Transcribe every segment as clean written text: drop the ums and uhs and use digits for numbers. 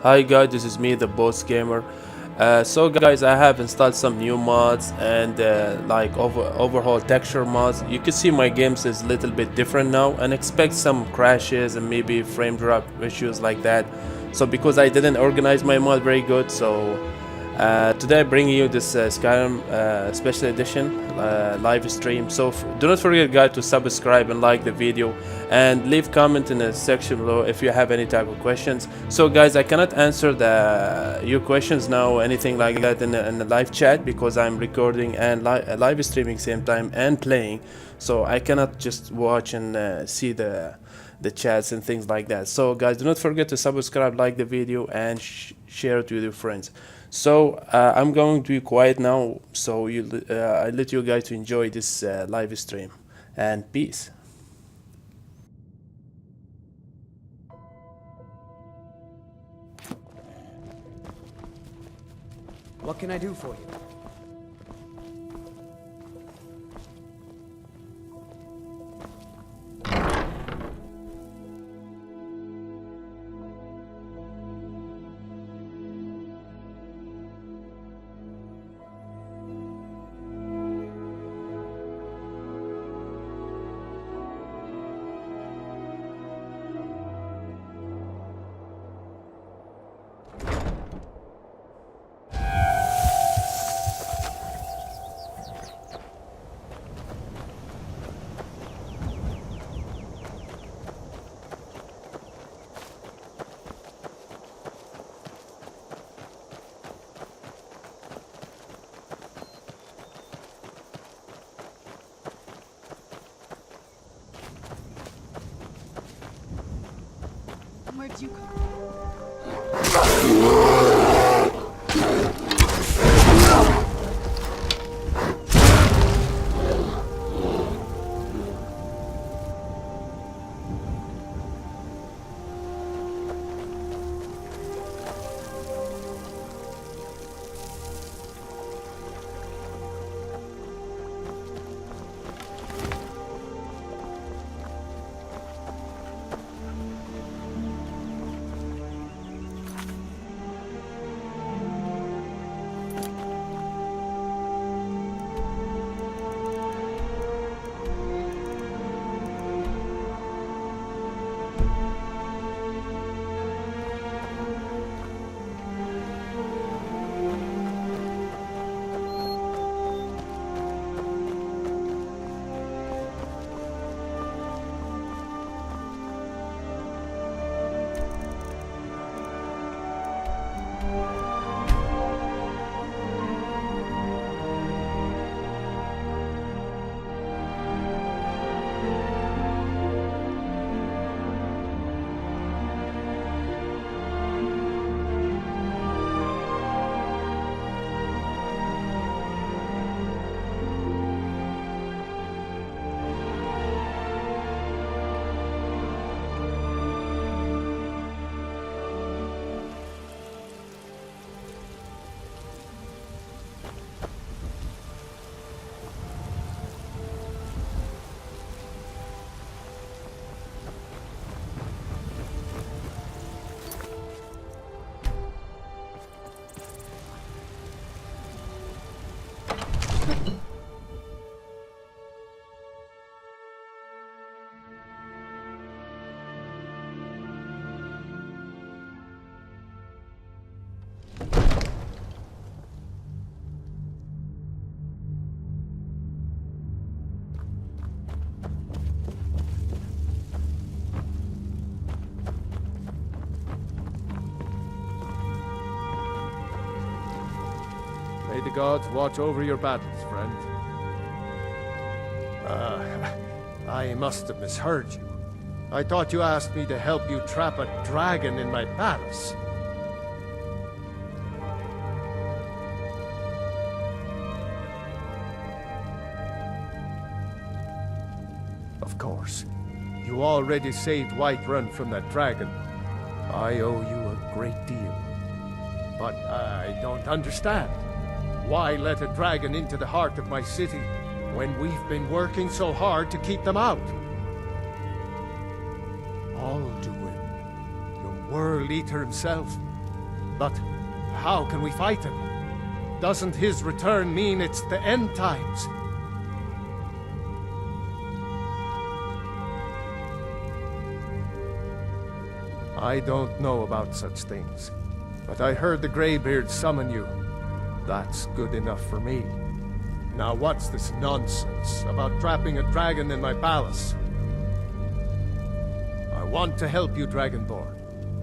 Hi guys, this is me, the boss gamer. So guys, I have installed some new mods and like overhaul texture mods. You can see my games is a little bit different now, and expect some crashes and maybe frame drop issues like that. So because I didn't organize my mod very good, so today I'm bringing you this Skyrim special edition live stream. So do not forget guys to subscribe and like the video and leave comment in the section below if you have any type of questions. So guys, I cannot answer your questions now or anything like that in the live chat because I'm recording and live streaming same time and playing, so I cannot just watch and see the chats and things like that. So guys, do not forget to subscribe, like the video, and share it with your friends. So I'm going to be quiet now, so I let you guys to enjoy this live stream, and peace. What can I do for you? Where'd you come May the gods watch over your battles, friend. I must have misheard you. I thought you asked me to help you trap a dragon in my palace. Of course. You already saved Whiterun from that dragon. I owe you a great deal. But I don't understand. Why let a dragon into the heart of my city when we've been working so hard to keep them out? Alduin, the World Eater himself, But how can we fight him? Doesn't his return mean it's the end times? I don't know about such things, but I heard the Greybeard summon you. That's good enough for me. Now what's this nonsense about trapping a dragon in my palace? I want to help you, Dragonborn,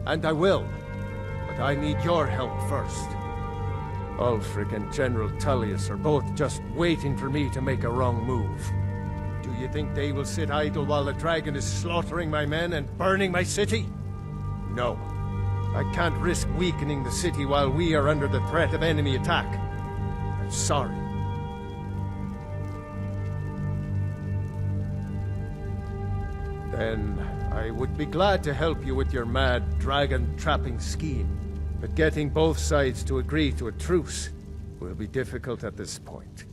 and I will, but I need your help first. Ulfric and General Tullius are both just waiting for me to make a wrong move. Do you think they will sit idle while the dragon is slaughtering my men and burning my city? No. I can't risk weakening the city while we are under the threat of enemy attack. I'm sorry. Then I would be glad to help you with your mad dragon-trapping scheme. But getting both sides to agree to a truce will be difficult at this point.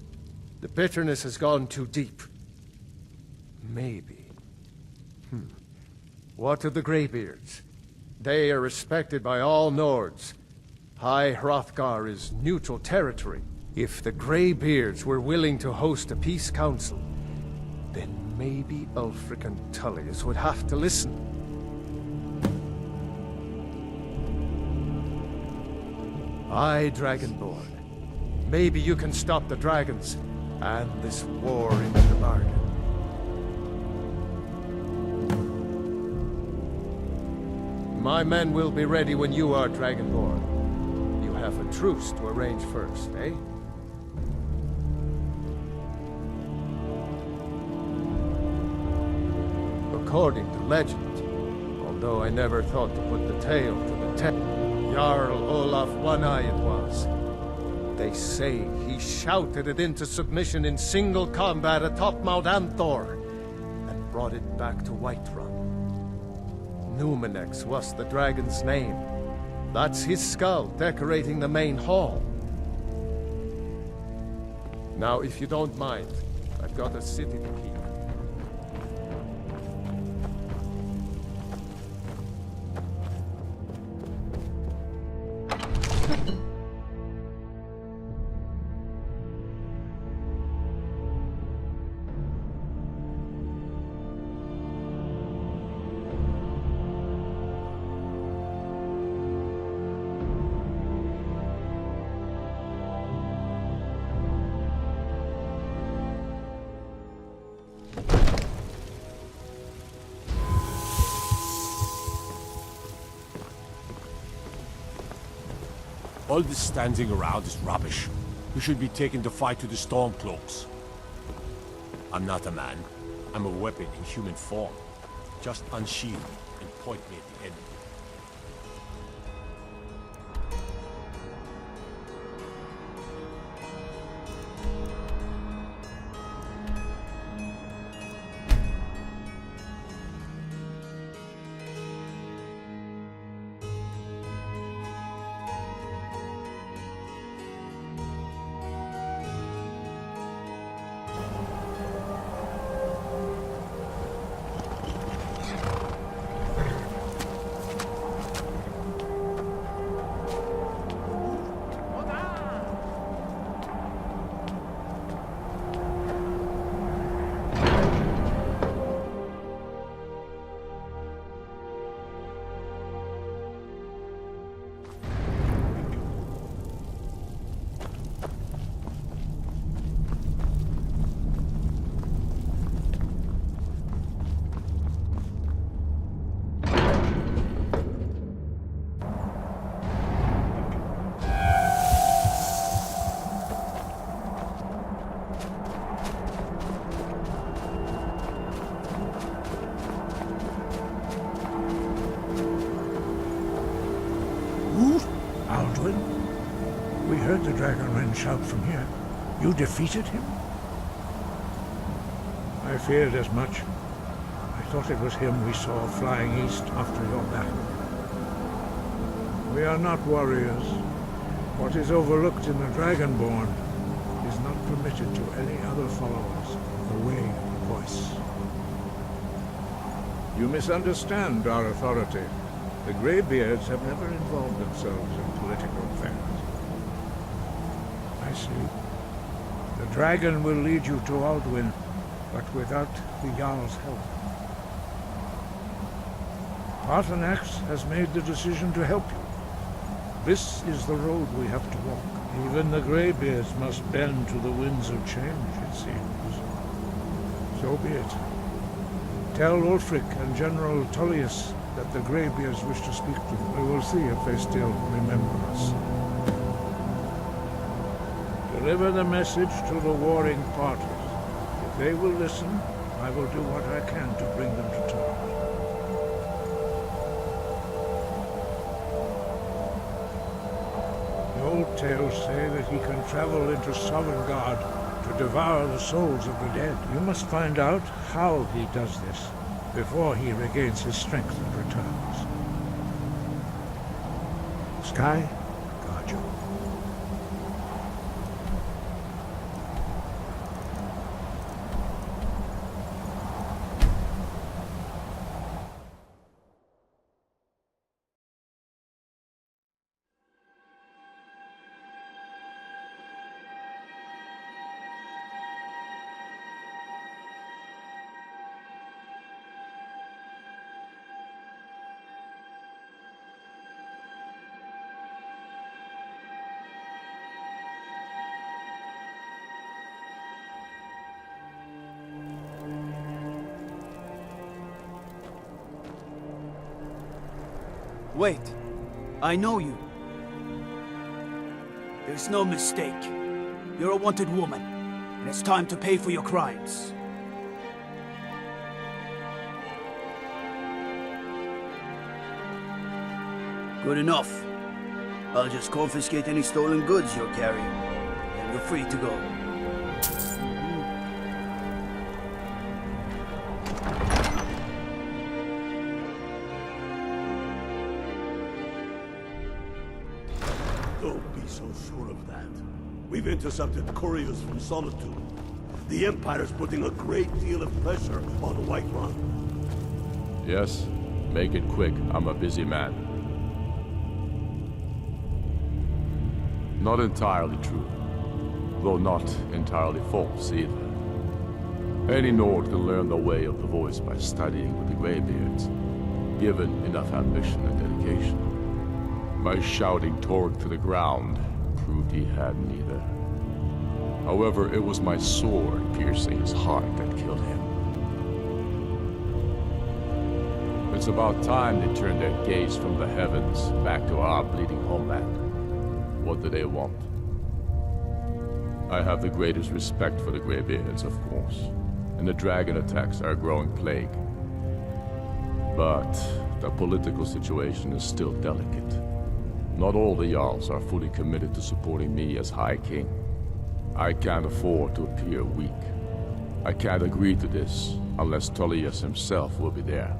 The bitterness has gone too deep. Maybe. What of the Greybeards? They are respected by all Nords. High Hrothgar is neutral territory. If the Greybeards were willing to host a peace council, then maybe Ulfric and Tullius would have to listen. Aye, Dragonborn. Maybe you can stop the dragons, and this war in the bargain. My men will be ready when you are, Dragonborn. You have a truce to arrange first, eh? According to legend, although I never thought to put the tale to the test, Jarl Olaf One-Eye it was. They say he shouted it into submission in single combat atop Mount Anthor, and brought it back to Whiterun. Numenex was the dragon's name. That's his skull decorating the main hall. Now, if you don't mind, I've got a city to keep. All this standing around is rubbish. We should be taking the fight to the Stormcloaks. I'm not a man. I'm a weapon in human form. Just unsheathe and point me at the enemy. We heard the dragonmen shout from here. You defeated him? I feared as much. I thought it was him we saw flying east after your battle. We are not warriors. What is overlooked in the Dragonborn is not permitted to any other followers of the Way of the Voice. You misunderstand our authority. The Greybeards have never involved themselves in political affairs. I see. The dragon will lead you to Alduin, but without the Jarl's help. Paarthurnax has made the decision to help you. This is the road we have to walk. Even the Greybeards must bend to the winds of change, it seems. So be it. Tell Ulfric and General Tullius that the Greybeards wish to speak to them. We will see if they still remember us. Deliver the message to the warring parties. If they will listen, I will do what I can to bring them to terms. The old tales say that he can travel into Sovngarde to devour the souls of the dead. You must find out how he does this before he regains his strength and returns. Sky, guard you. Wait. I know you. There's no mistake. You're a wanted woman, and it's time to pay for your crimes. Good enough. I'll just confiscate any stolen goods you're carrying, and you're free to go. Don't be so sure of that. We've intercepted couriers from Solitude. The Empire's putting a great deal of pressure on Whiterun. Yes, make it quick. I'm a busy man. Not entirely true, though not entirely false either. Any Nord can learn the way of the voice by studying with the Greybeards, given enough ambition and dedication. My shouting Torg to the ground proved he had neither. However, it was my sword piercing his heart that killed him. It's about time they turned their gaze from the heavens back to our bleeding homeland. What do they want? I have the greatest respect for the Greybeards, of course, and the dragon attacks are a growing plague. But the political situation is still delicate. Not all the Jarls are fully committed to supporting me as High King. I can't afford to appear weak. I can't agree to this unless Tullius himself will be there.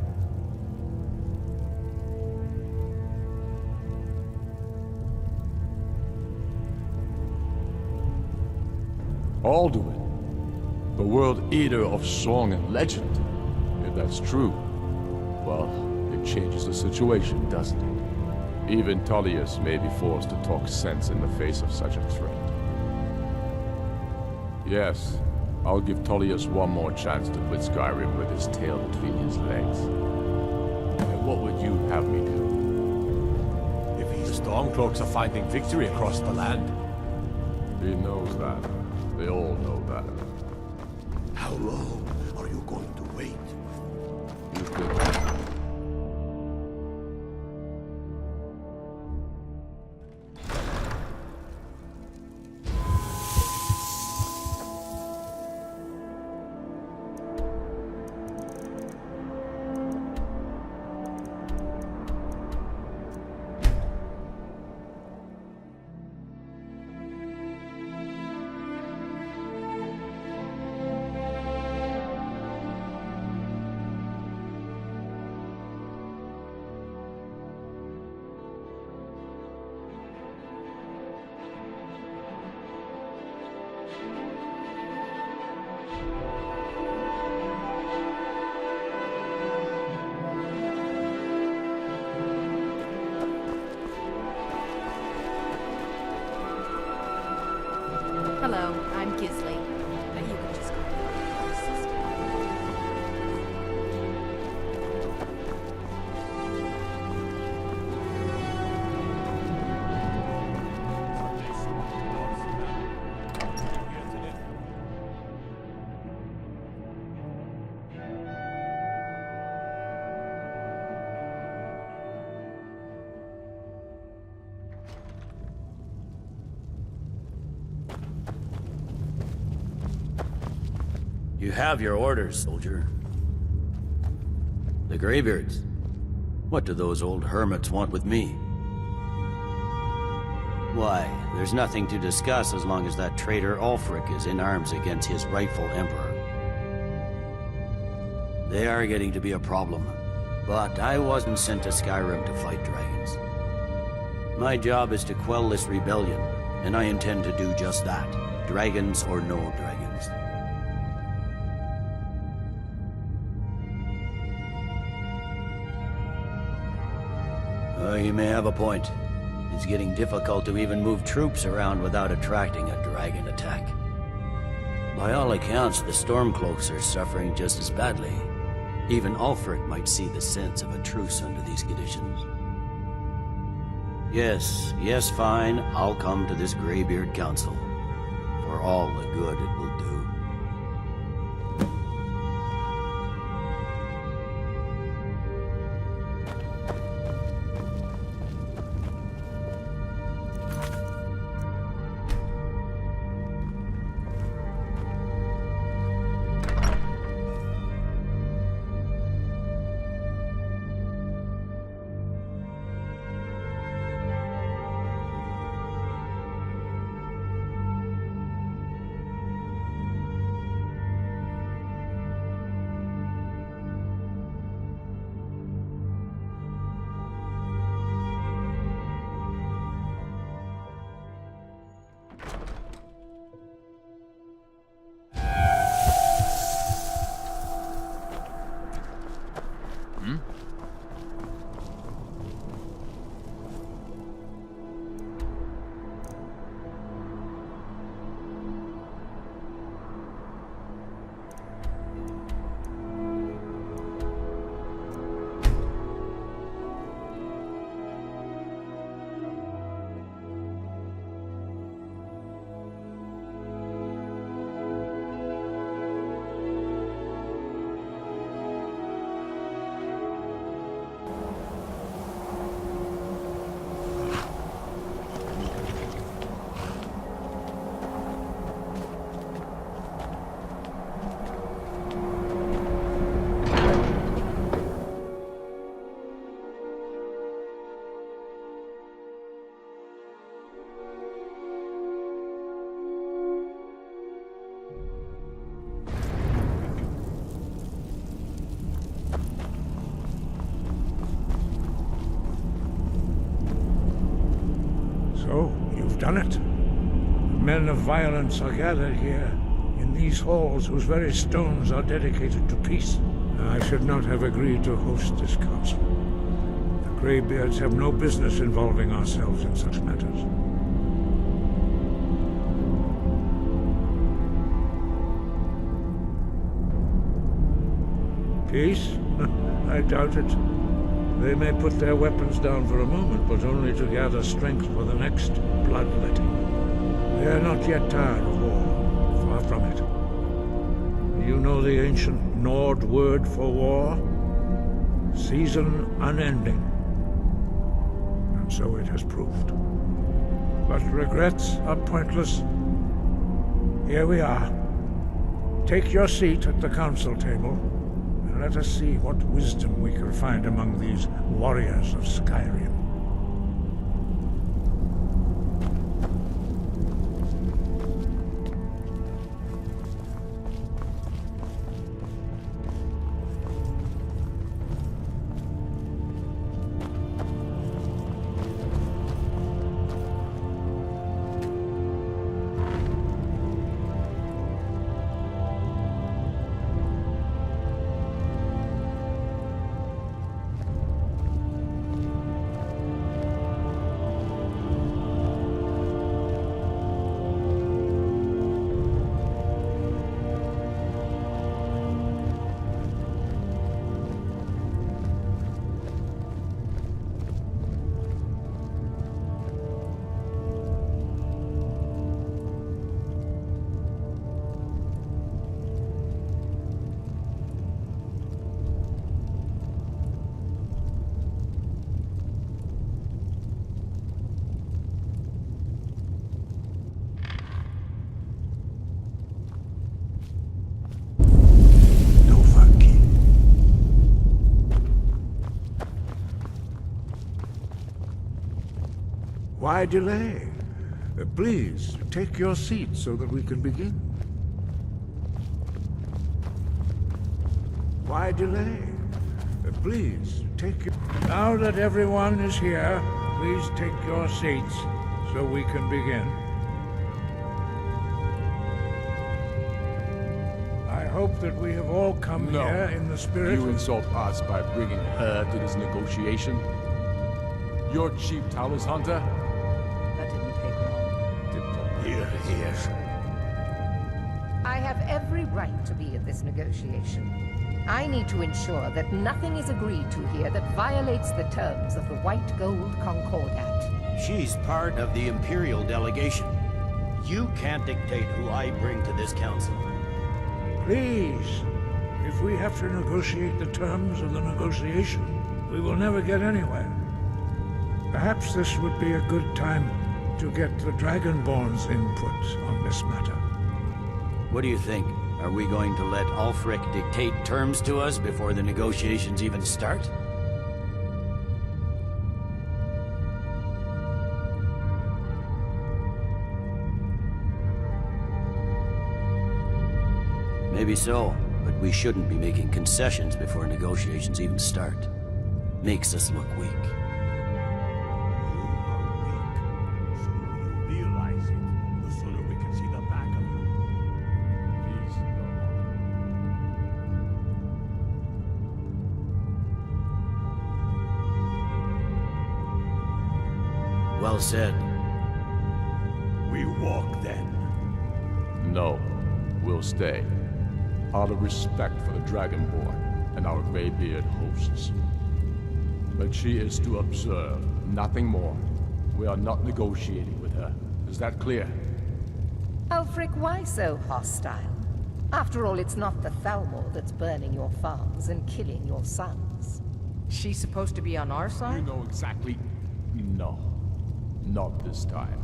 Alduin, the World Eater of song and legend. If that's true, well, it changes the situation, doesn't it? Even Tullius may be forced to talk sense in the face of such a threat. Yes, I'll give Tullius one more chance to quit Skyrim with his tail between his legs. And what would you have me do? If the Stormcloaks are finding victory across the land. He knows that. They all know that. How long are you going to wait? You could... Hello, I'm Gisley. But you can just call me my sister. You have your orders, soldier. The Greybeards. What do those old hermits want with me? Why, there's nothing to discuss as long as that traitor Ulfric is in arms against his rightful emperor. They are getting to be a problem, but I wasn't sent to Skyrim to fight dragons. My job is to quell this rebellion, and I intend to do just that, dragons or no dragons. You may have a point. It's getting difficult to even move troops around without attracting a dragon attack. By all accounts, the Stormcloaks are suffering just as badly. Even Ulfric might see the sense of a truce under these conditions. Yes, fine. I'll come to this Greybeard Council. For all the good it will do. So, you've done it. Men of violence are gathered here, in these halls whose very stones are dedicated to peace. I should not have agreed to host this council. The Greybeards have no business involving ourselves in such matters. Peace? I doubt it. They may put their weapons down for a moment, but only to gather strength for the next bloodletting. They are not yet tired of war. Far from it. Do you know the ancient Nord word for war? Season unending. And so it has proved. But regrets are pointless. Here we are. Take your seat at the council table. Let us see what wisdom we can find among these warriors of Skyrim. Why delay? Please, take your seat so that we can begin. Why delay? Please, take your... Now that everyone is here, please take your seats so we can begin. I hope that we have all come No. here in the spirit You of... insult us by bringing her to this negotiation? You're cheap Talos hunter? That didn't take long. Here he is. I have every right to be at this negotiation. I need to ensure that nothing is agreed to here that violates the terms of the White Gold Concordat. She's part of the Imperial delegation. You can't dictate who I bring to this council. Please, if we have to negotiate the terms of the negotiation, we will never get anywhere. Perhaps this would be a good time to get the Dragonborn's input on this matter. What do you think? Are we going to let Ulfric dictate terms to us before the negotiations even start? Maybe so, but we shouldn't be making concessions before negotiations even start. Makes us look weak. You are weak. The sooner you realize it, the sooner we can see the back of you. Please, Well said. We walk then. no. We'll stay. Out of respect for the Dragonborn and our graybeard hosts. But she is to observe, nothing more. We are not negotiating with her. Is that clear? Ulfric, why so hostile? After all, it's not the Thalmor that's burning your farms and killing your sons. She's supposed to be on our You side? know exactly... No. Not this time.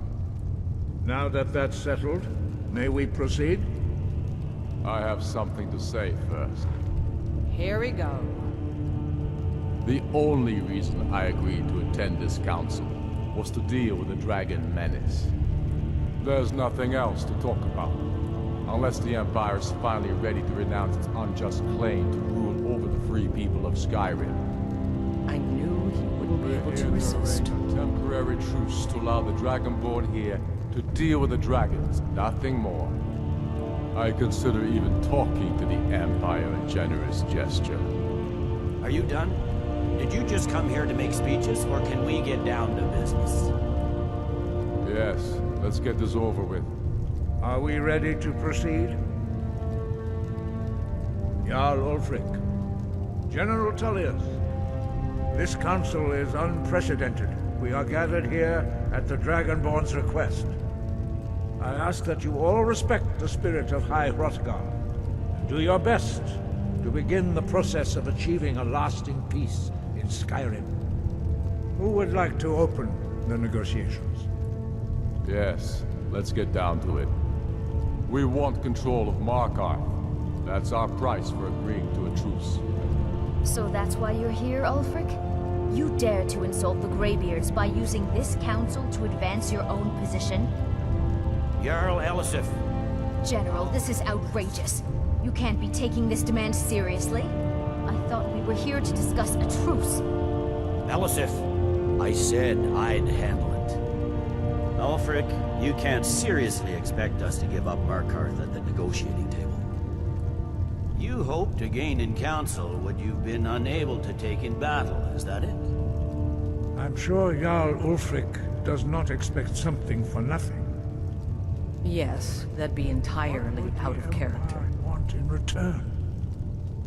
Now that that's settled, may we proceed? I have something to say first. Here we go. The only reason I agreed to attend this council was to deal with the dragon menace. There's nothing else to talk about. Unless the Empire is finally ready to renounce its unjust claim to rule over the free people of Skyrim. I knew he wouldn't be able to We're resist. entering a temporary truce to allow the Dragonborn here to deal with the dragons, nothing more. I consider even talking to the Empire a generous gesture. Are you done? Did you just come here to make speeches, or can we get down to business? Yes, let's get this over with. Are we ready to proceed? Jarl Ulfric, General Tullius, this council is unprecedented. We are gathered here at the Dragonborn's request. I ask that you all respect the spirit of High Hrothgar, and do your best to begin the process of achieving a lasting peace in Skyrim. Who would like to open the negotiations? Yes, let's get down to it. We want control of Markarth. That's our price for agreeing to a truce. So that's why you're here, Ulfric? You dare to insult the Greybeards by using this council to advance your own position? Jarl Elisif, General, this is outrageous. You can't be taking this demand seriously. I thought we were here to discuss a truce. Elisif, I said I'd handle it. Ulfric, you can't seriously expect us to give up Markarth at the negotiating table. You hoped to gain in council what you've been unable to take in battle, is that it? I'm sure Jarl Ulfric does not expect something for nothing. Yes, that'd be entirely out of character. I want in return.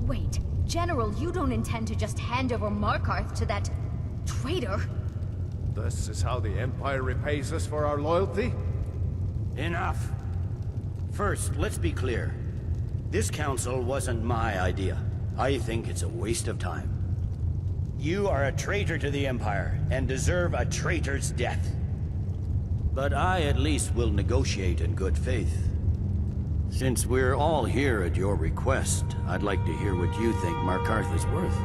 Wait, General, you don't intend to just hand over Markarth to that traitor? This is how the Empire repays us for our loyalty? Enough. First, let's be clear. This council wasn't my idea. I think it's a waste of time. You are a traitor to the Empire, and deserve a traitor's death. But I at least will negotiate in good faith. Since we're all here at your request, I'd like to hear what you think Markarth is worth.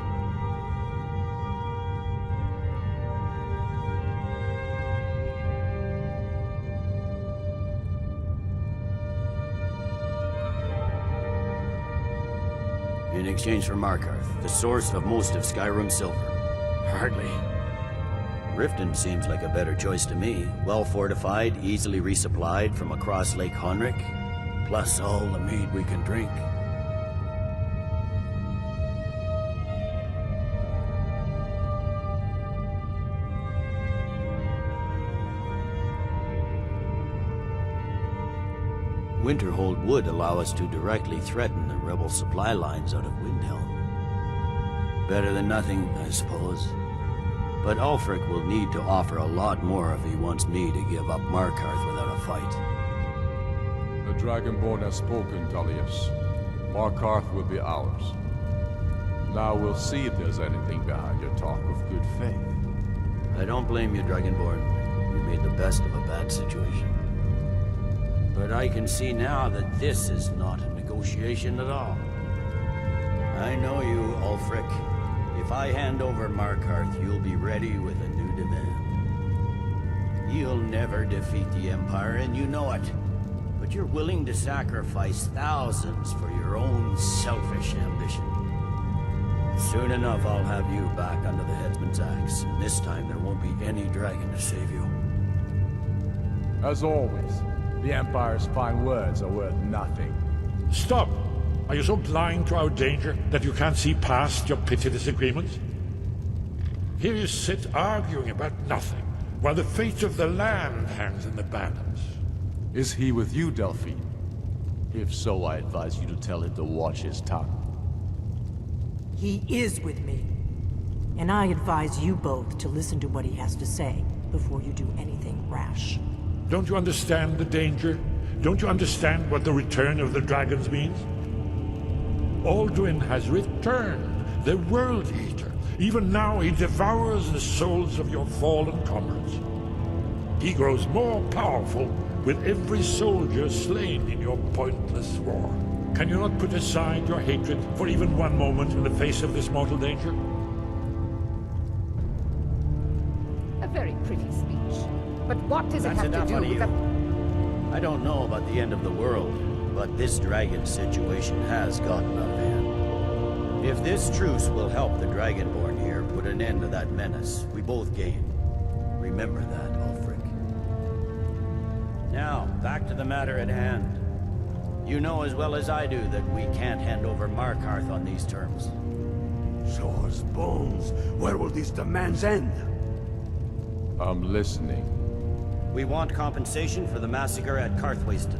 In exchange for Markarth, the source of most of Skyrim's silver. Hardly. Riften seems like a better choice to me. Well fortified, easily resupplied from across Lake Honric, plus all the mead we can drink. Winterhold would allow us to directly threaten the rebel supply lines out of Windhelm. Better than nothing, I suppose. But Ulfric will need to offer a lot more if he wants me to give up Markarth without a fight. The Dragonborn has spoken, Tullius. Markarth will be ours. Now we'll see if there's anything behind your talk of good faith. I don't blame you, Dragonborn. You made the best of a bad situation. But I can see now that this is not a negotiation at all. I know you, Ulfric. If I hand over Markarth, you'll be ready with a new demand. You'll never defeat the Empire, and you know it. But you're willing to sacrifice thousands for your own selfish ambition. Soon enough, I'll have you back under the headsman's axe, and this time there won't be any dragon to save you. As always, the Empire's fine words are worth nothing. Stop! Are you so blind to our danger that you can't see past your petty disagreements? Here you sit arguing about nothing, while the fate of the land hangs in the balance. Is he with you, Delphine? If so, I advise you to tell him to watch his tongue. He is with me. And I advise you both to listen to what he has to say before you do anything rash. Don't you understand the danger? Don't you understand what the return of the dragons means? Alduin has returned, the World Eater. Even now he devours the souls of your fallen comrades. He grows more powerful with every soldier slain in your pointless war. Can you not put aside your hatred for even one moment in the face of this mortal danger? A very pretty speech. But what does it have to do with the... I don't know about the end of the world, but this dragon situation has gotten out of hand. If this truce will help the Dragonborn here put an end to that menace, we both gain. Remember that, Ulfric. Now, back to the matter at hand. You know as well as I do that we can't hand over Markarth on these terms. Show us bones. Where will these demands end? I'm listening. We want compensation for the massacre at Karthwasten.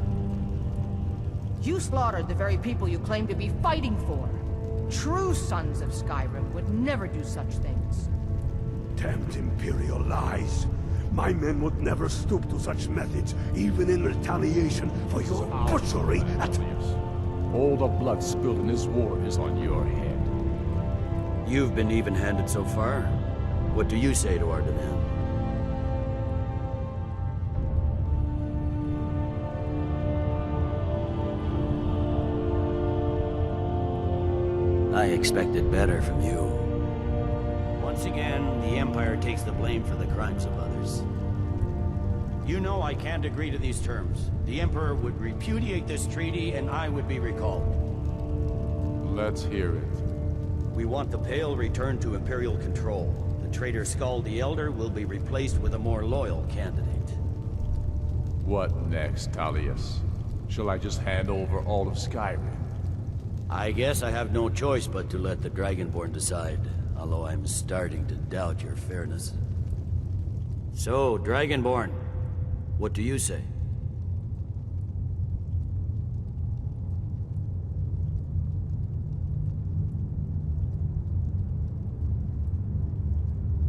You slaughtered the very people you claim to be fighting for. True sons of Skyrim would never do such things. Damned Imperial lies. My men would never stoop to such methods, even in retaliation for your butchery at... All the blood spilled in this war is on your head. You've been even-handed so far. What do you say to our demand? I expected better from you. Once again, the Empire takes the blame for the crimes of others. You know I can't agree to these terms. The Emperor would repudiate this treaty and I would be recalled. Let's hear it. We want the Pale returned to Imperial control. The traitor Skald the Elder will be replaced with a more loyal candidate. What next, Tullius? Shall I just hand over all of Skyrim? I guess I have no choice but to let the Dragonborn decide, although I'm starting to doubt your fairness. So, Dragonborn, what do you say?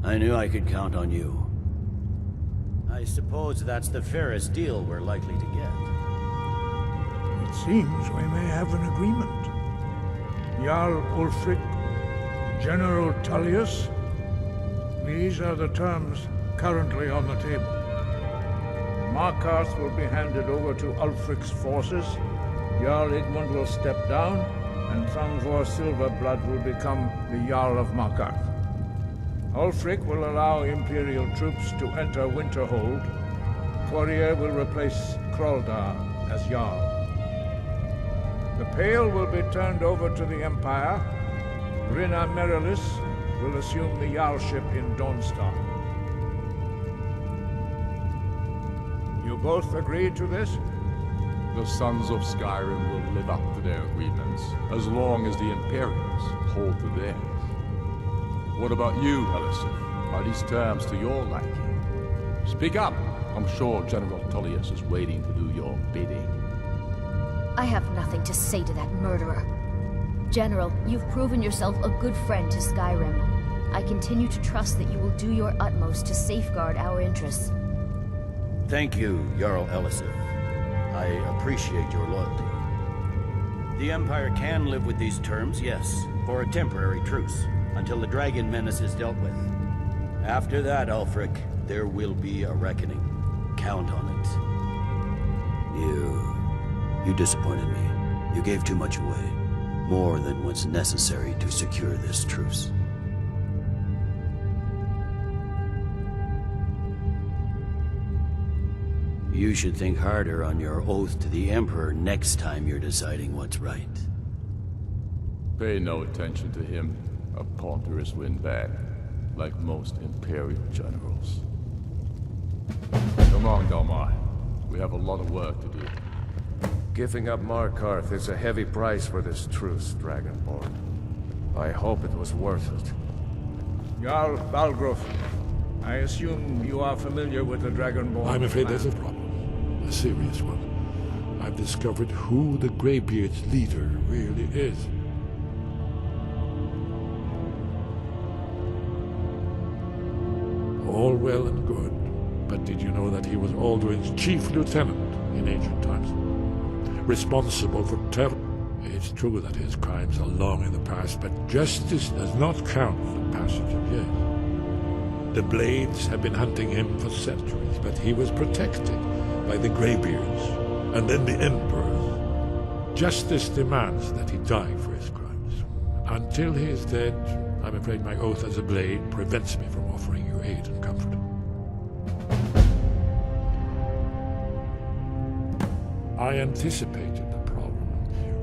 I knew I could count on you. I suppose that's the fairest deal we're likely to get. It seems we may have an agreement. Jarl Ulfric, General Tullius, these are the terms currently on the table. Markarth will be handed over to Ulfric's forces, Jarl Igmund will step down, and Thranvor Silverblood will become the Jarl of Markarth. Ulfric will allow Imperial troops to enter Winterhold. Courier will replace Kraldar as Jarl. The Pale will be turned over to the Empire. Rina Merilis will assume the Jarlship in Dawnstar. You both agree to this? The Sons of Skyrim will live up to their agreements, as long as the Imperials hold to theirs. What about you, Elisif? Are these terms to your liking? Speak up! I'm sure General Tullius is waiting to do your bidding. I have nothing to say to that murderer. General, you've proven yourself a good friend to Skyrim. I continue to trust that you will do your utmost to safeguard our interests. Thank you, Jarl Elisif. I appreciate your loyalty. The Empire can live with these terms, yes, for a temporary truce, until the dragon menace is dealt with. After that, Ulfric, there will be a reckoning. Count on it. You disappointed me. You gave too much away. More than what's necessary to secure this truce. You should think harder on your oath to the Emperor next time you're deciding what's right. Pay no attention to him. A ponderous windbag, like most Imperial generals. Come on, Delmar. We have a lot of work to do. Giving up Markarth is a heavy price for this truce, Dragonborn. I hope it was worth it. Jarl Balgruuf, I assume you are familiar with the Dragonborn. I'm afraid there's a problem. A serious one. I've discovered who the Greybeard's leader really is. All well and good, but did you know that he was Alduin's chief lieutenant in ancient times? Responsible for terror. It's true that his crimes are long in the past, but justice does not count for the passage of years. The Blades have been hunting him for centuries, but he was protected by the Greybeards, and then the Emperors. Justice demands that he die for his crimes. Until he is dead, I'm afraid my oath as a Blade prevents me from offering you aid and comfort. I anticipated the problem.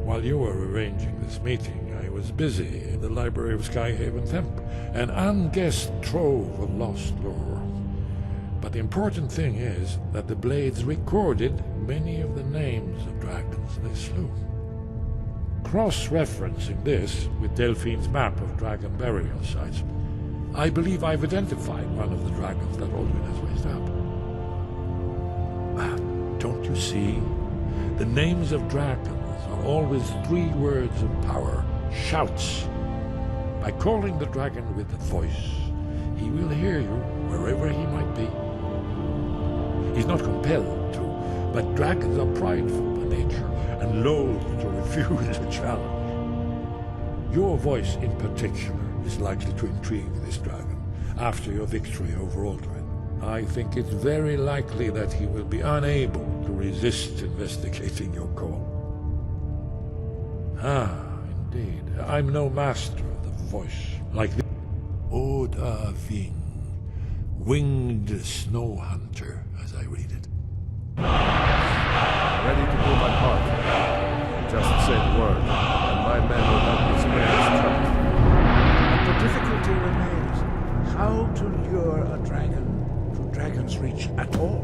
While you were arranging this meeting, I was busy in the library of Skyhaven Temp, an unguessed trove of lost lore. But the important thing is that the Blades recorded many of the names of dragons they slew. Cross-referencing this with Delphine's map of dragon burial sites, I believe I've identified one of the dragons that Alduin has raised up. Don't you see? The names of dragons are always 3 words of power, shouts. By calling the dragon with a voice, he will hear you wherever he might be. He's not compelled to, but dragons are prideful by nature and loath to refuse a challenge. Your voice in particular is likely to intrigue this dragon after your victory over Alduin. I think it's very likely that he will be unable to resist investigating your call. Ah, indeed. I'm no master of the voice, like the Oda Ving, winged snow hunter, as I read it. Ready to do my part. Just say the word, and my men will help me spare this trouble. But the difficulty remains how to lure a dragon to Dragon's Reach at all.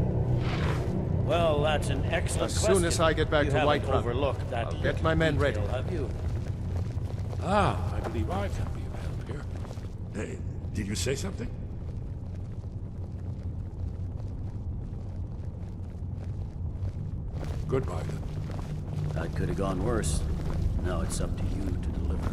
Well, that's an excellent question. As soon as I get back You to haven't Whiterun, overlooked that I'll get my men ready. detail, have you? Ah, I believe I can be of help here. Did you say something? Goodbye, then. That could have gone worse. Now it's up to you to deliver.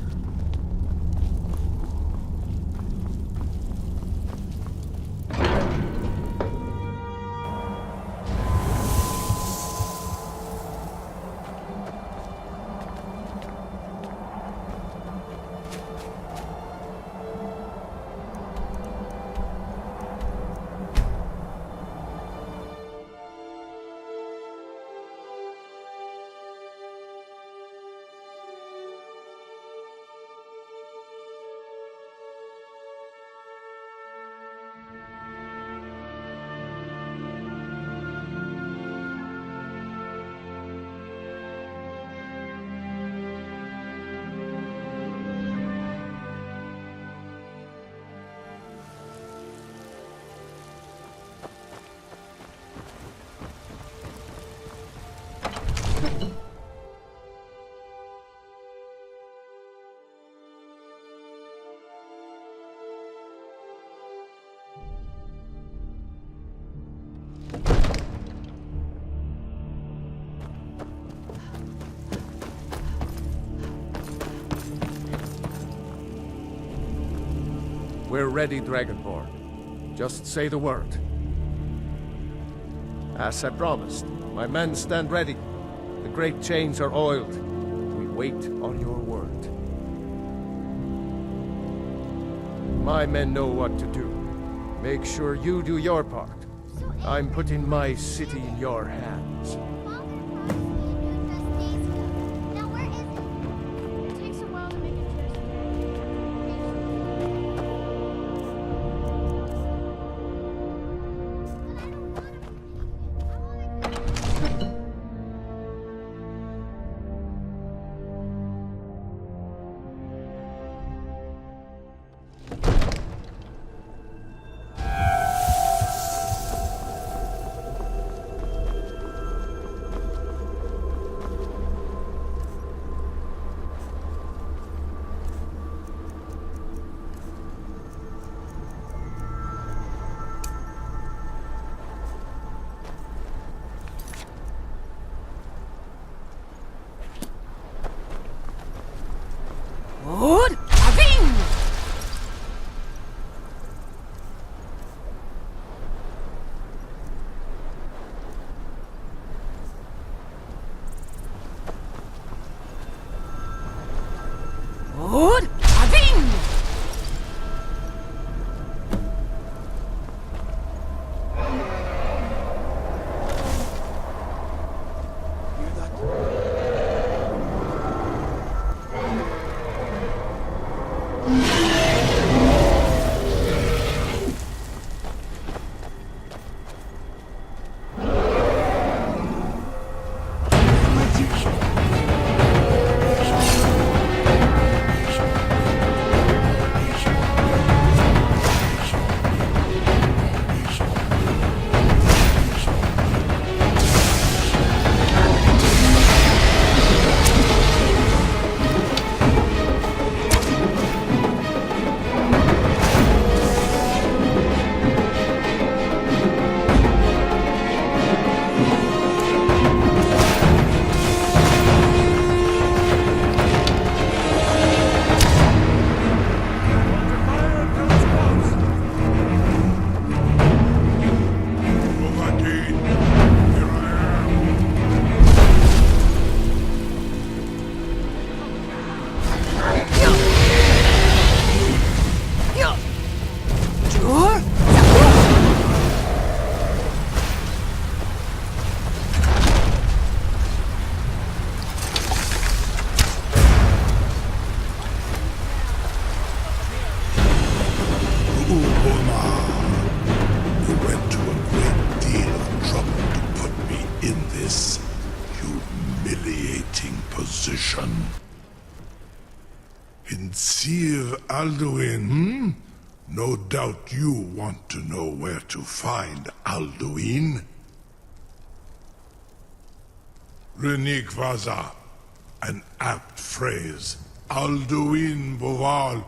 We're ready, Dragonborn. Just say the word. As I promised, my men stand ready. The great chains are oiled. We wait on your word. My men know what to do. Make sure you do your part. I'm putting my city in your hands. Alduin, No doubt you want to know where to find Alduin. Renikvaza, an apt phrase. Alduin Boval.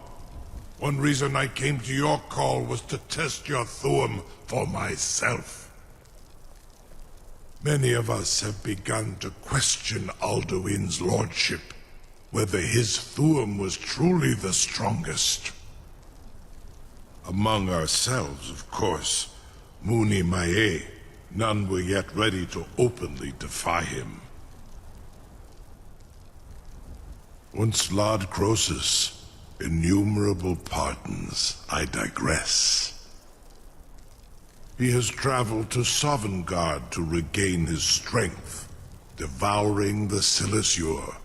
One reason I came to your call was to test your Thuum for myself. Many of us have begun to question Alduin's lordship, whether his Thuum was truly the strongest. Among ourselves, of course, Muni Mae, none were yet ready to openly defy him. Once Lord Croesus, innumerable pardons, I digress. He has traveled to Sovngarde to regain his strength, devouring the Silesure,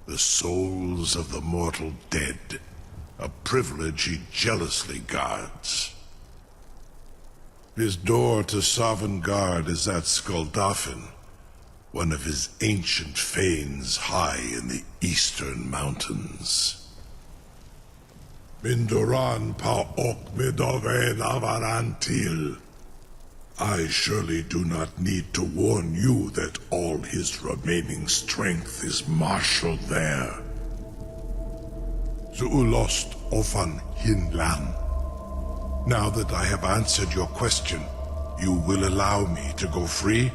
the souls of the mortal dead, a privilege he jealously guards. His door to Sovngarde is at Skuldafn, one of his ancient fanes high in the eastern mountains. Mindoran pa ok midoven avarantil. I surely do not need to warn you that all his remaining strength is marshaled there. Zuulost ofan hinlan. Now that I have answered your question, you will allow me to go free?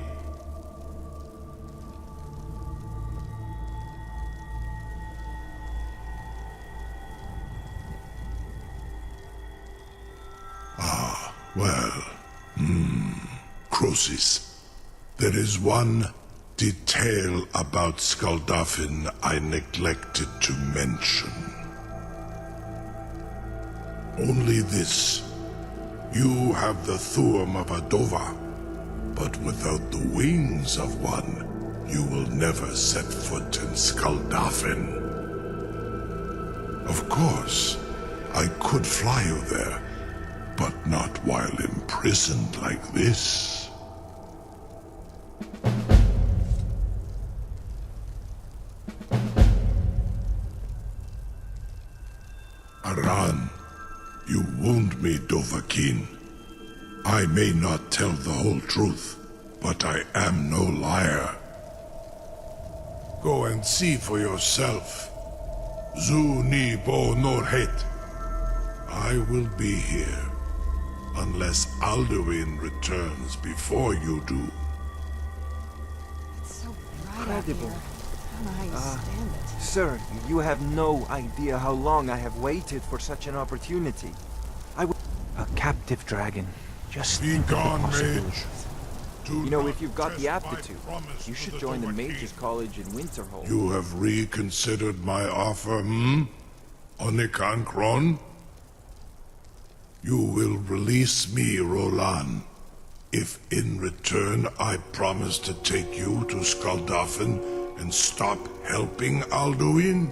Well, Croesus, there is one detail about Skuldafn I neglected to mention. Only this. You have the thumb of a dova, but without the wings of one, you will never set foot in Skuldafn. Of course, I could fly you there, but not while imprisoned like this. Aran, you wound me, Dovahkiin. I may not tell the whole truth, but I am no liar. Go and see for yourself. Zu ni bo nor het. I will be here, unless Alduin returns before you do. It's so bright out Incredible. here. I don't know how you stand it. Sir, you have no idea how long I have waited for such an opportunity. A captive dragon. Just Be gone, mage. You know, if you've got the aptitude, you should join the Mages College in Winterhold. You have reconsidered my offer, Onikan Kron? You will release me, Roland, if in return I promise to take you to Skuldafn and stop helping Alduin?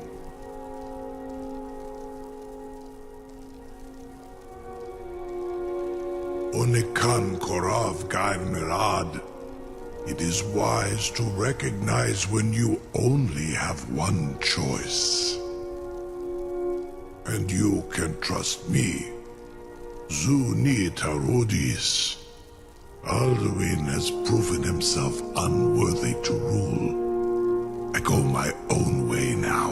Onikan Korav Gair Mirad. It is wise to recognize when you only have one choice. And you can trust me. Zuni Tarudis. Alduin has proven himself unworthy to rule. I go my own way now.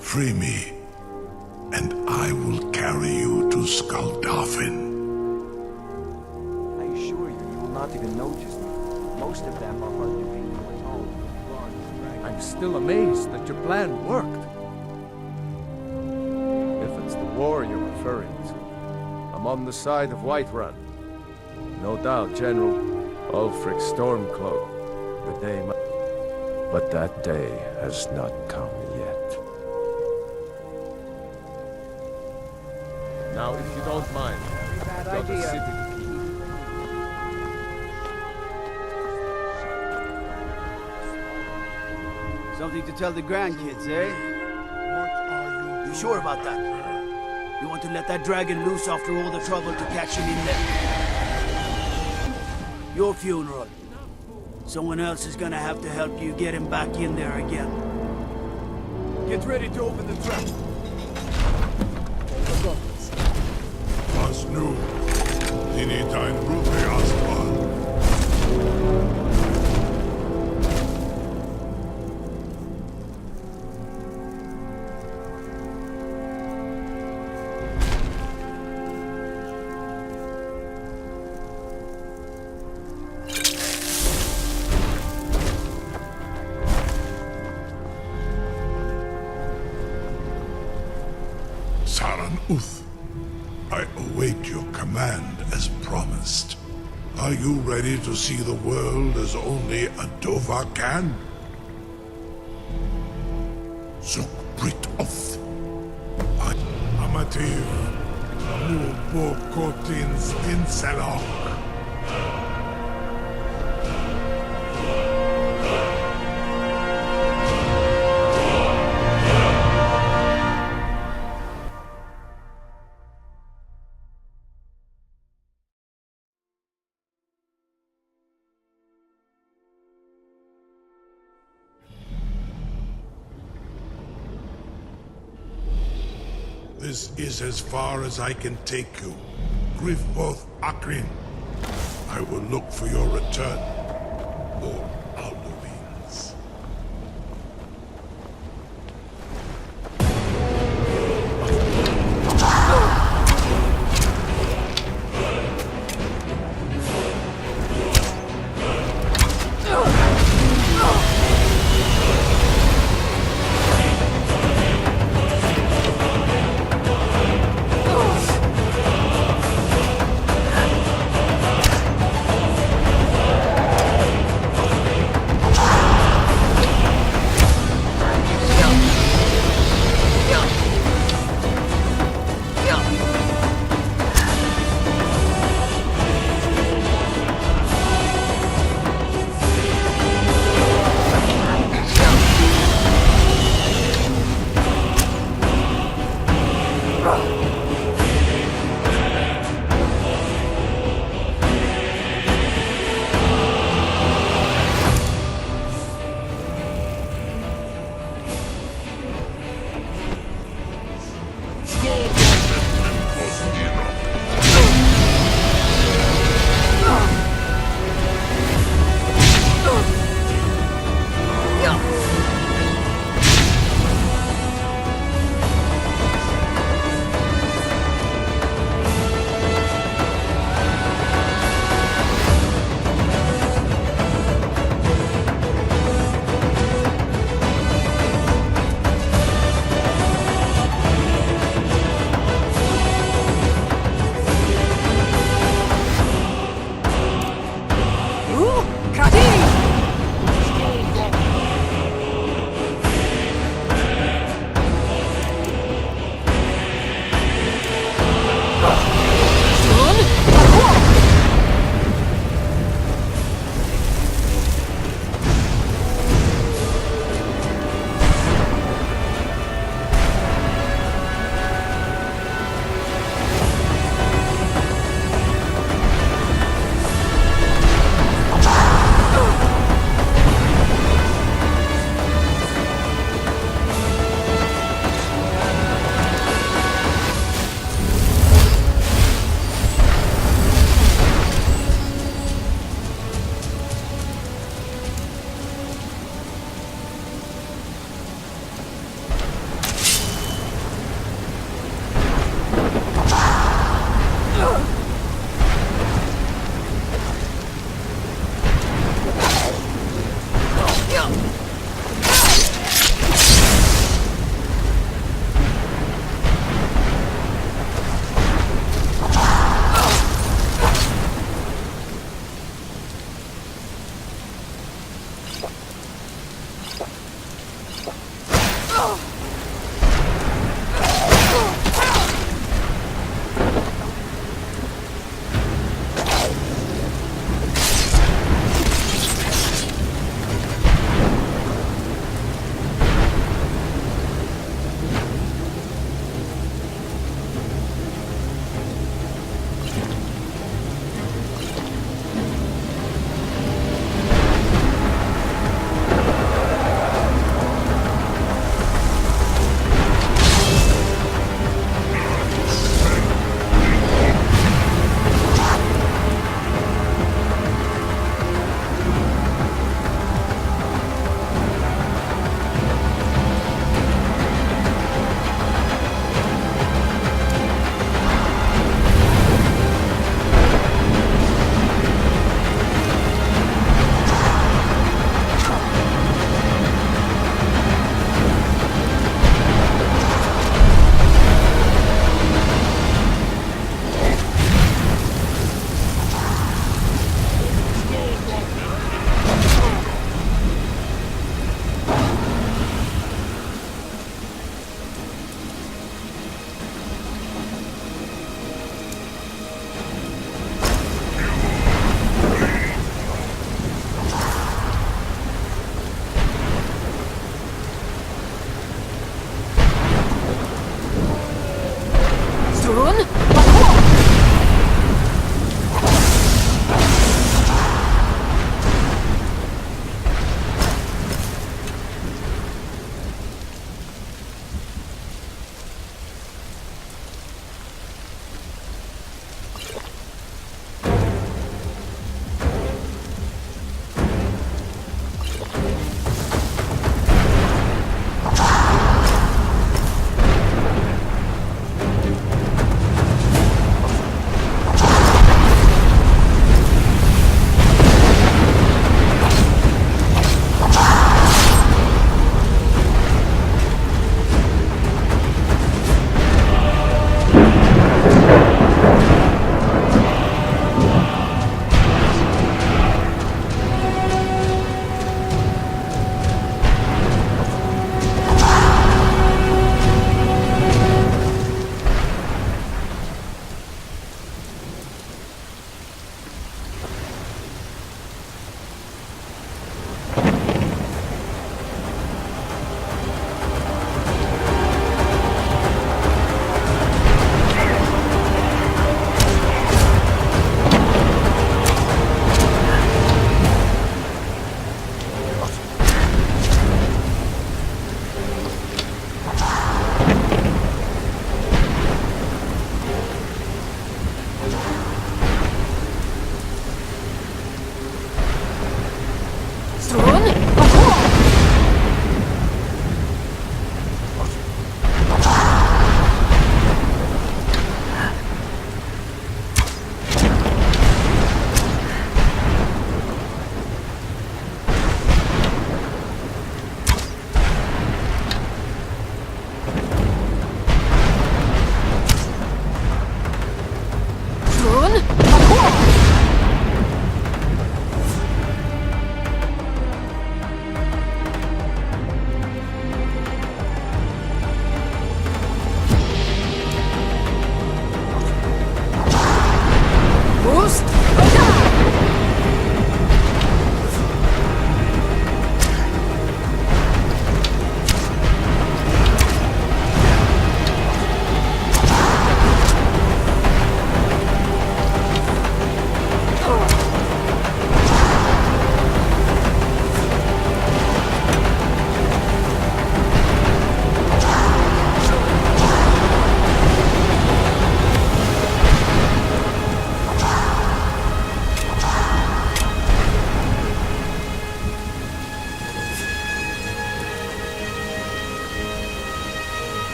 Free me, and I will carry you to Skuldafn. I assure you, you will not even notice them. Most of them are hardly painful at all. I'm still amazed that your plan worked. If it's the war you're referring to, I'm on the side of Whiterun. No doubt, General Ulfric Stormcloak. The day but that day has not come yet. Now, if you don't mind, Bad got a idea. city to keep. Something to tell the grandkids, eh? You sure about that? You want to let that dragon loose after all the trouble to catch him in there? Your funeral. Someone else is gonna have to help you get him back in there again. Get ready to open the trap. Was nu, dini dein Rufe Asbal. Saran Uth, I await your command as promised. Are you ready to see the world as only a Dova can? Zuk Brit Oth. Amatir, Mubo Kotins Dinselok. This is as far as I can take you. Griffboth Akrin. I will look for your return. Or Alduin's.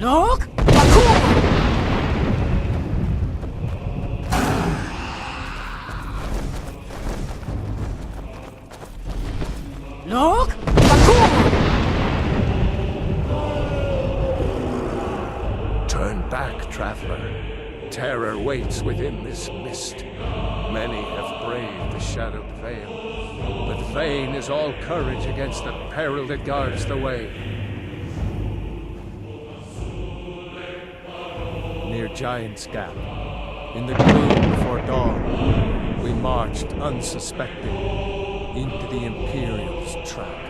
Look! Look! Turn back, traveler. Terror waits within this mist. Many have braved the shadowed veil, but vain is all courage against the peril that guards the way. Near Giant's Gap, in the gloom before dawn, we marched unsuspecting into the Imperial's trap.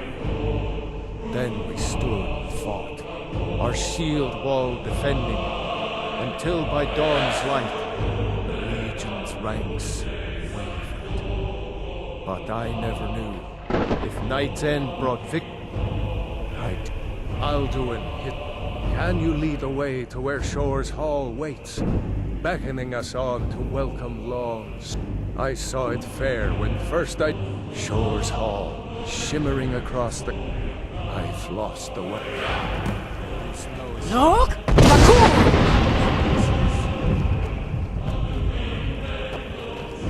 Then we stood and fought, our shield wall defending, until by dawn's light, the Legion's ranks wavered. But I never knew if Night's End brought victory. Right, Alduin hit. Can you lead the way to where Shore's Hall waits, beckoning us on to welcome lawns? I saw it fair when first I... Shore's Hall, shimmering across the... I've lost the way. Look!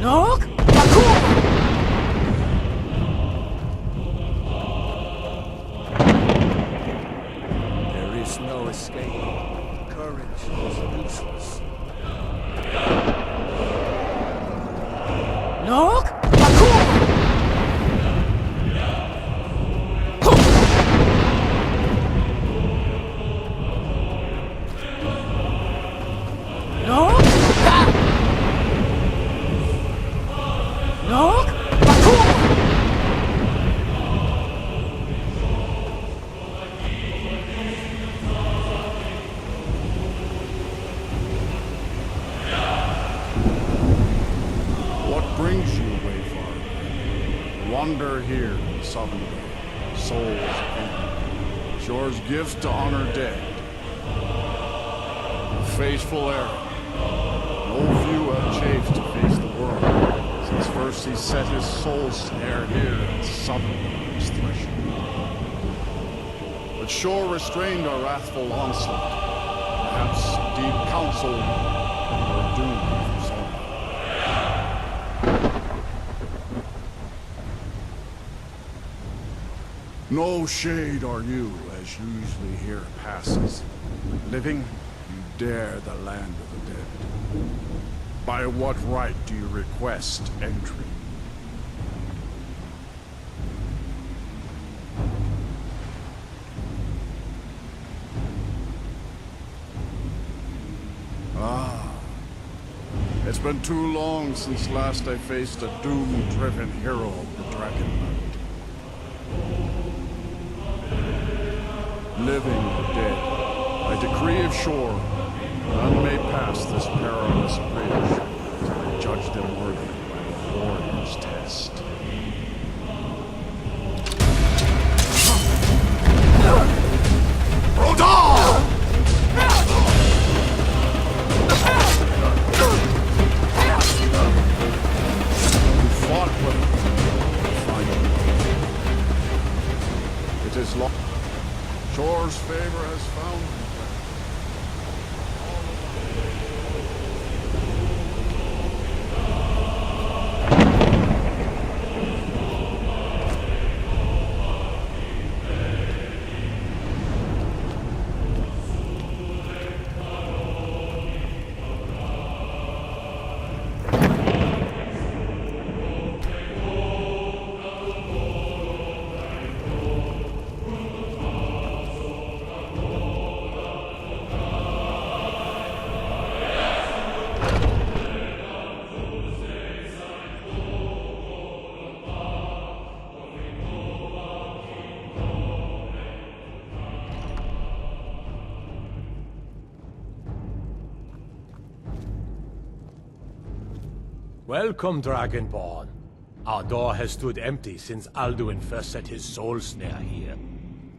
Look! There is no escape. Courage is useless. Look! Wander here in Southern souls of Shore's gift to honor dead. A faithful errand. No few have chafed to face the world, since first he set his soul snare here at Southern's threshold. But Shore restrained our wrathful onslaught. Perhaps deep counsel or doom for some. No shade are you, as usually here passes. Living, you dare the land of the dead. By what right do you request entry? Ah, it's been too long since last I faced a doom-driven hero of the Dragonland. Living or dead, by decree of Shore, none may pass this perilous bridge till I judge them worthy by the warrior's test. Rodal! You fought well. It is long. Shore's favor has found me. Welcome, Dragonborn. Our door has stood empty since Alduin first set his soul snare here.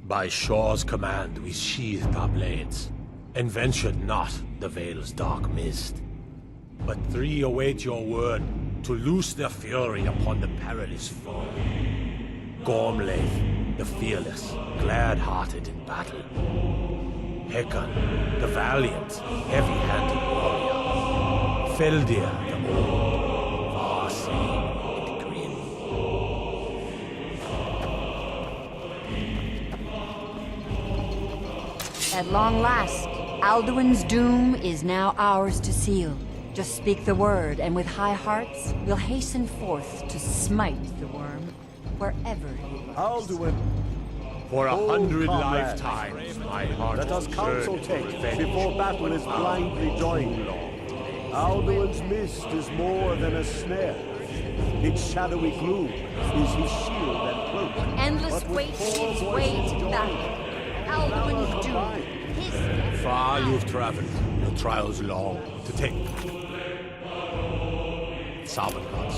By Shore's command, we sheathed our blades, and ventured not the Vale's dark mist. But three await your word to loose their fury upon the perilous foe. Gormlaith, the fearless, glad-hearted in battle. Hecon, the valiant, heavy-handed warrior. Feldir, the old, far-seeing and grim. At long last, Alduin's doom is now ours to seal. Just speak the word, and with high hearts, we'll hasten forth to smite the worm, wherever he lurks. Alduin, For 100 comrades, lifetimes, my heart let us has counsel yearned take for revenge. before battle is blindly joined. Alduin's mist is more than a snare. Its shadowy gloom is his shield and cloak. Endless But with wait four gives way voices to joined, battle. Alduin's doom, his death. Far you've traveled, your trials long to take. Sovereign gods,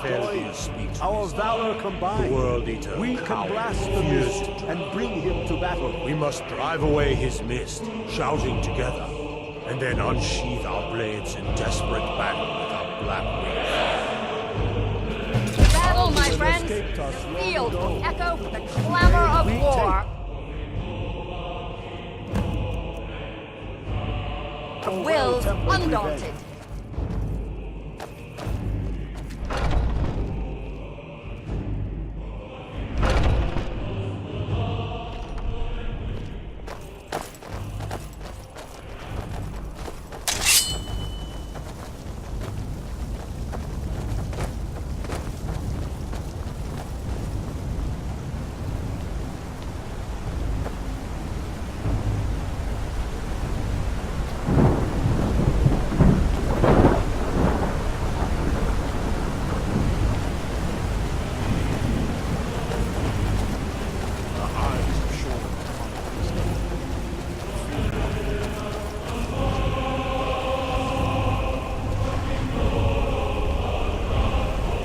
Feldir speaks. our valor combined, World Eater, we can coward, blast the fierce mist to and bring him to battle. We must drive away his mist, shouting together, and then unsheath our blades in desperate battle with our black wings. Battle, my Alduin friends! escaped us The long field ago. will echo with the clamor of We war. A Wills well-tempered undaunted. revenge.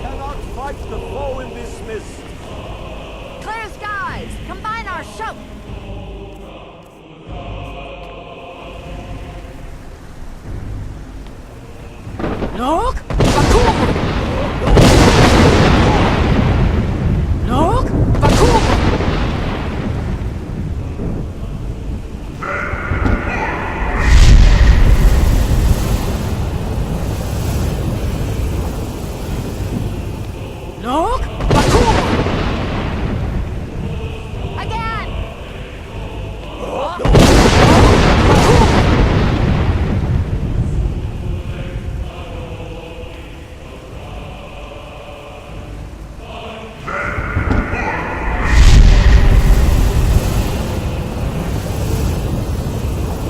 Cannot fight the foe in this mist. Clear skies! Combine our shout! Look! Bakum! Look! Bakum! Look! Bakum! Again!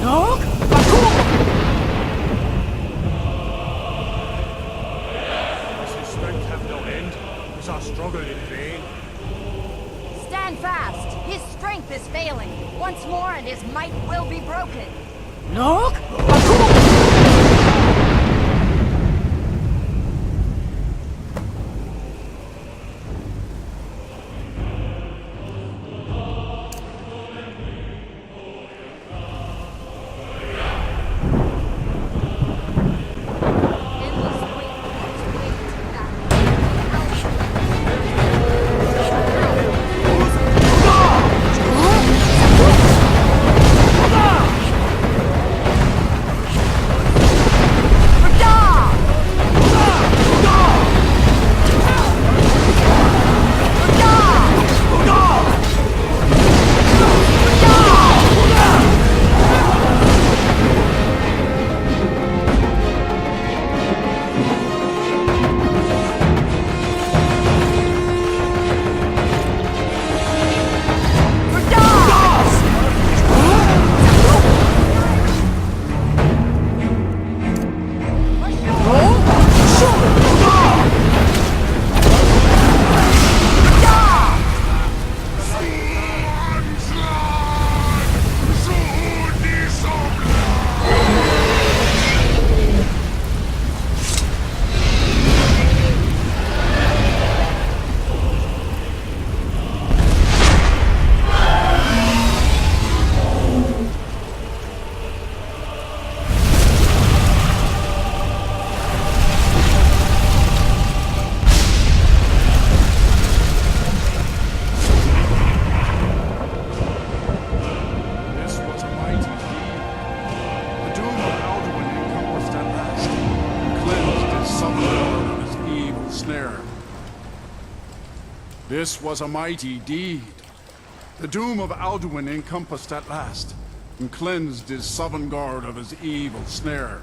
Look! Bakum! Does his strength have no end? Is our struggle in vain? Stand fast! His strength is failing. Once more and his might will be broken. Look! This was a mighty deed. The doom of Alduin encompassed at last, and cleansed his Sovngarde of his evil snare.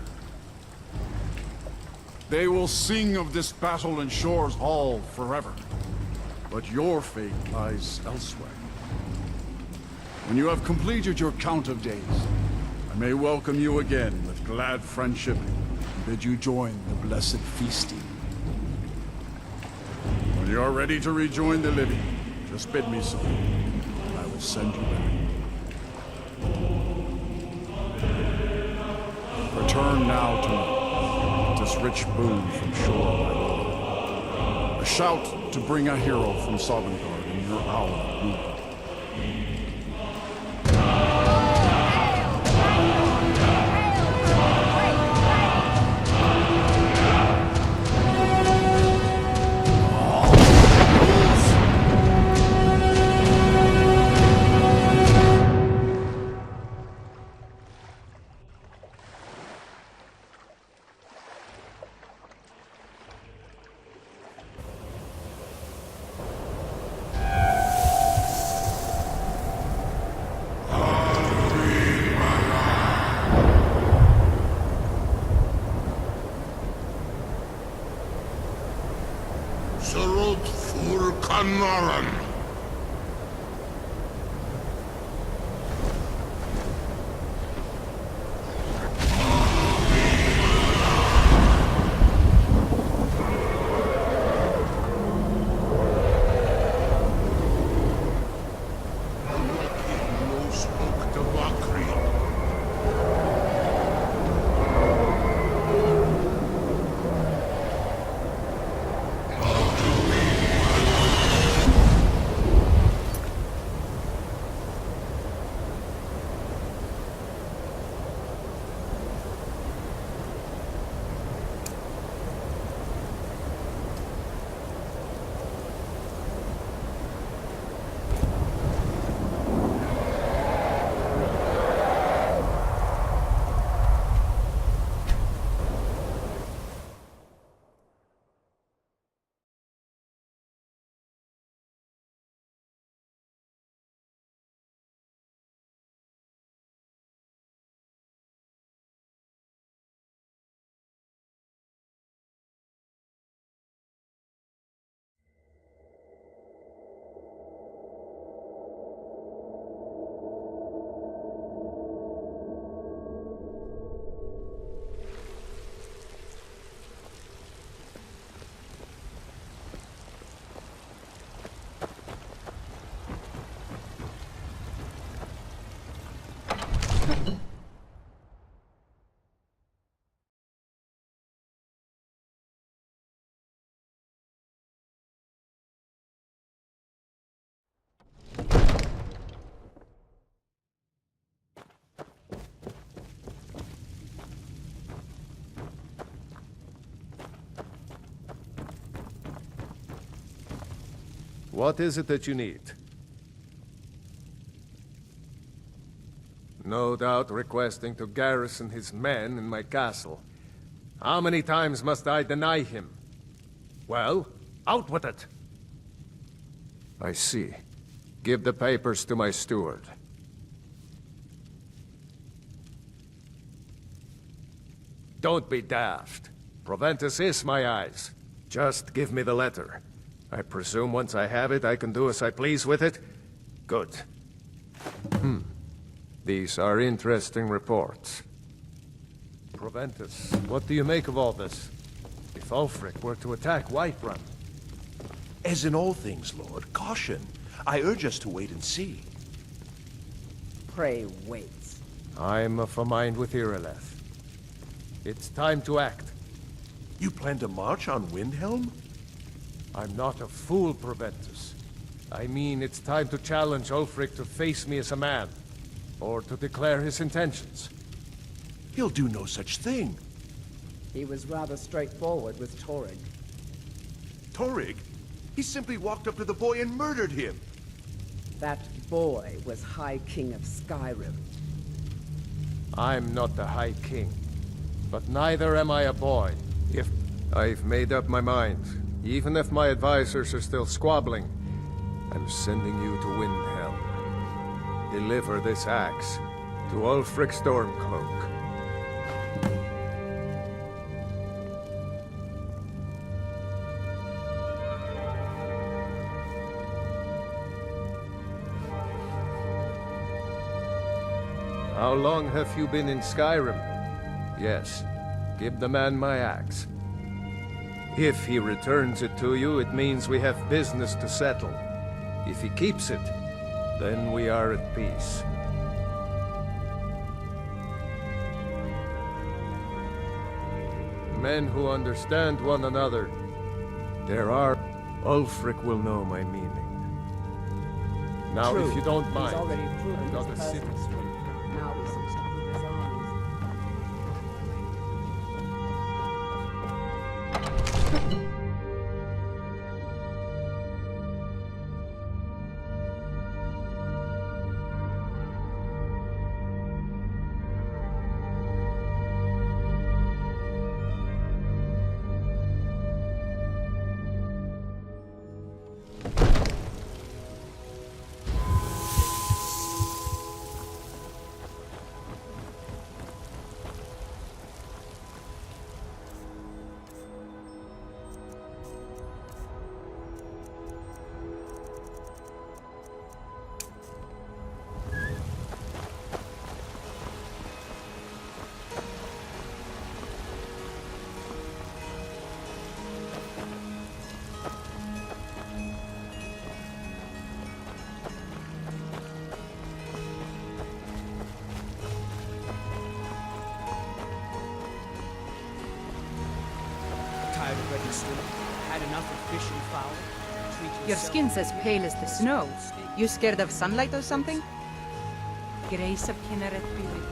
They will sing of this battle in Shore's Hall forever, but your fate lies elsewhere. When you have completed your count of days, I may welcome you again with glad friendship and bid you join the blessed feasting. When you are ready to rejoin the living, just bid me so, and I will send you back. Return now to me, this rich boon from Shore, my lord. A shout to bring a hero from Sovngarde in your hour of need. What is it that you need? No doubt requesting to garrison his men in my castle. How many times must I deny him? Well, out with it! I see. Give the papers to my steward. Don't be daft. Proventus is my eyes. Just give me the letter. I presume once I have it, I can do as I please with it? Good. These are interesting reports. Proventus, what do you make of all this? If Ulfric were to attack Whiterun? As in all things, Lord, caution. I urge us to wait and see. Pray wait. I'm of a mind with Irileth. It's time to act. You plan to march on Windhelm? I'm not a fool, Proventus. I mean, it's time to challenge Ulfric to face me as a man, or to declare his intentions. He'll do no such thing. He was rather straightforward with Torrig. Torrig? He simply walked up to the boy and murdered him. That boy was High King of Skyrim. I'm not the High King, but neither am I a boy. If I've made up my mind, even if my advisors are still squabbling, I'm sending you to Windhelm. Deliver this axe to Ulfric Stormcloak. How long have you been in Skyrim? Yes. Give the man my axe. If he returns it to you, it means we have business to settle. If he keeps it, then we are at peace. Men who understand one another. There are... Ulfric will know my meaning. Now, True. if you don't He's mind, already proven I've got his a city presence. street. Now he seems to prove his armies. Tired of registering. Had enough of fish and fowl. Treat Your yourself. skin's as pale as the snow. You scared of sunlight or something? Grace of Kinneret be with you.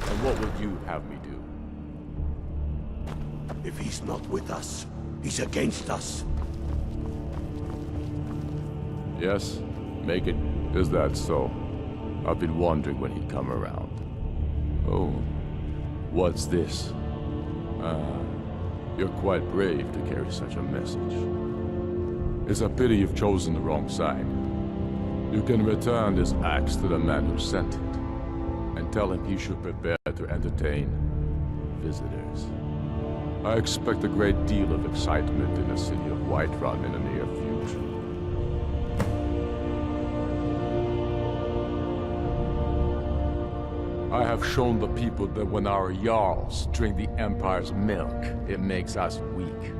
And what would you have me do? If he's not with us, he's against us. Yes? Make it. Is that so? I've been wondering when he'd come around. Oh. What's this? You're quite brave to carry such a message. It's a pity you've chosen the wrong side. You can return this axe to the man who sent it, and tell him he should prepare to entertain visitors. I expect a great deal of excitement in the city of Whiterun in the near future. I have shown the people that when our Jarls drink the Empire's milk, it makes us weak.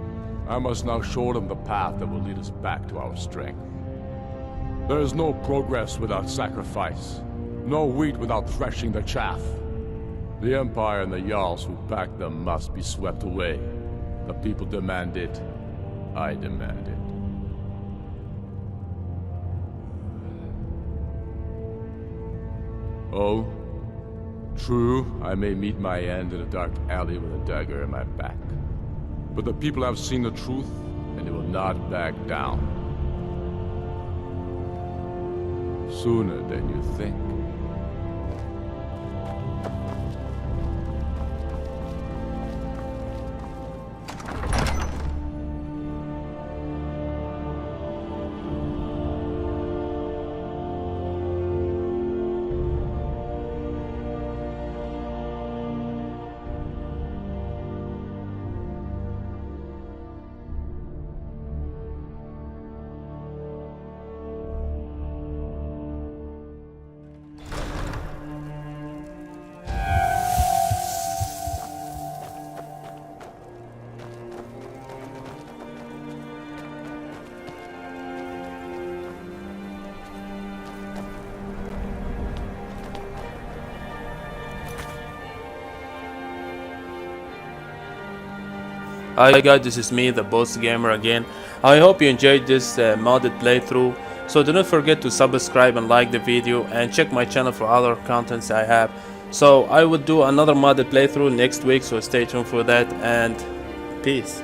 I must now show them the path that will lead us back to our strength. There is no progress without sacrifice, no wheat without threshing the chaff. The Empire and the Jarls who back them must be swept away. The people demand it. I demand it. Oh? True, I may meet my end in a dark alley with a dagger in my back. But the people have seen the truth, and they will not back down. Sooner than you think. Hi guys, this is me, the Boss Gamer again. I hope you enjoyed this modded playthrough. So do not forget to subscribe and like the video, and check my channel for other contents I have. So I will do another modded playthrough next week, so stay tuned for that, and peace.